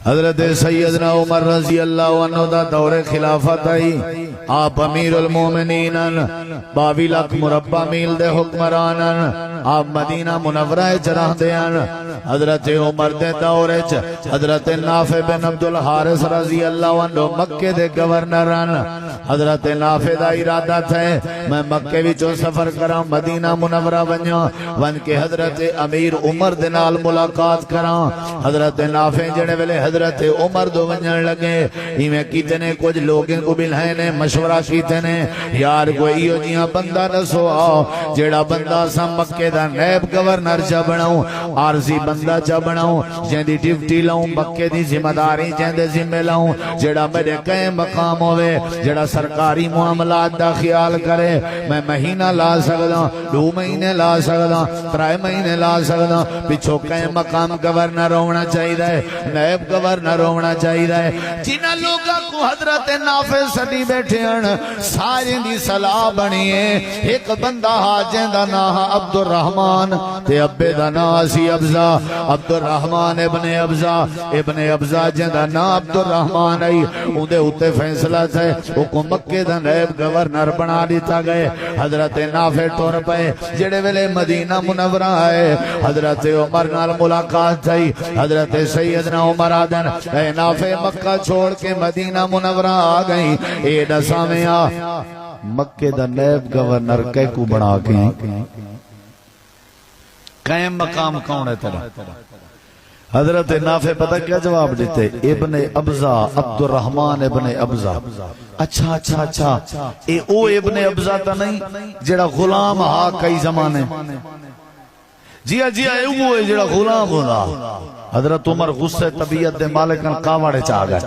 حضرت سیدنا عمر رضی اللہ عنہ دا دور خلافت آئی، آپ امیر المومنین 22 لاکھ مربع میل دے حکمران، آپ مدینہ منورہ چرہ دیان۔ حضرت عمر دے دور حضرت نافع بن عبد الحارث رضی اللہ عنہ مکے دے گورنران۔ حضرت نافع دا ارادہ تھے میں مکے وچوں سفر کراں مدینہ منورہ ون کے حضرت امیر عمر دے نال ملاقات کراں۔ حضرت نافع جڑے ویلے حضرت عمر دو ونجن لگے، ایویں کتنے کچھ لوگوں کو بلائے نے مشورہ کیتے نے، یار کوئی ایو جیاں بندہ دسو آؤ جیڑا بندہ سا مکے دا نیب گورنر چا بناؤں، عارضی بندہ چا بناؤں، جیندی ڈیوٹی لاؤں، مکے دی ذمہ داری جیندے ذمہ لاؤں، جیڑا میرے کئے مقام ہوئے، جیڑا سرکاری معاملات دا خیال کرے۔ میں مہینہ لا سکدا، 2 مہینے لا سکدا، 3 مہینے لا سکدا، پچھو کئے مقام گورنر ہونا چاہیے، نیب گورنر ہونا چاہیے۔ جنہ لوگاں کو حضرت نافع سڈی بیٹھے ہیں سارے دی صلاح بنی ہے، ایک بندہ حاجیں دا نا عبد الرحمن تے ابے دا نا سی ابزا، عبد الرحمن ابن ابزا جن دا نا عبد الرحمن آئی، اندے ہوتے فیصلہ تھے وہ مکے دا نیب گورنر بنا دیتا گئے۔ حضرت نافع ٹور پے جڑے ویلے مدینہ منورہ آئے، حضرت عمر نال ملاقات تھی، حضرت سیدنا عمر آدن اے نافع مکہ چھوڑ کے مدینہ منورہ آ گئی، اے دسامیا مکے دا نیب گورنر کہے کو بنا کے قائم مقام کون ہے تیرا؟ حضرت نافع پتہ کیا جواب دیتے؟ ابن ابزا، عبد الرحمن ابن ابزا۔ اچھا اے او ابن ابزا تا نہیں جڑا غلام ہا کئی زمانے، جی اے وہ ہے جڑا غلام ہونا۔ حضرت عمر غصے طبیعت دے مالکن کاوڑے چاہ گئے،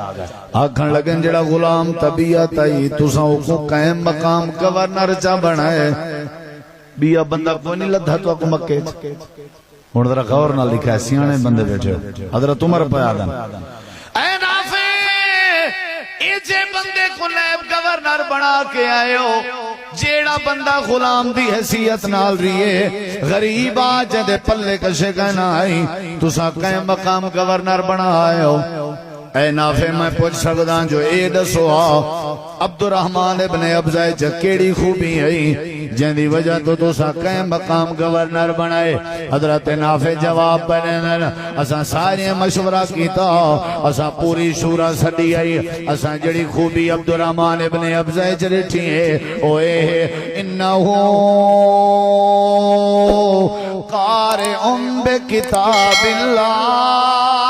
آکھن لگن جڑا غلام طبیعت آئی تساں کو قائم مقام گورنر چا بنائے، بیا بندہ کوئی نہیں لدھا تو اکو مکے ہن ذرا غور نہ لکھا ہے، سیانے بندے بیٹھے۔ حضرت عمر پہ آدم اے نافع اے جے بندے کو نیب گورنر بنا کے آئے ہو، جیڑا بندہ غلام دی حیثیت نال رہیے، غریب آج دے پلے کشے کہنا آئی، تسا قائم مقام گورنر بنا آئے ہو۔ اے نافع میں پوچھ سکدا جو اے دسو عبد الرحمن ابن ابزا کیڑی خوبی ہے جن دی وجہ تو تسا قائم مقام گورنر بنائے؟ حضرت نافع جواب بنن اساں سارے مشورہ کیتا، اساں پوری شورا سڈی آئی، اساں جڑی خوبی عبد الرحمن ابن ابزا ڈٹھی ہے او اے ہے انہو قارئ بکتاب اللہ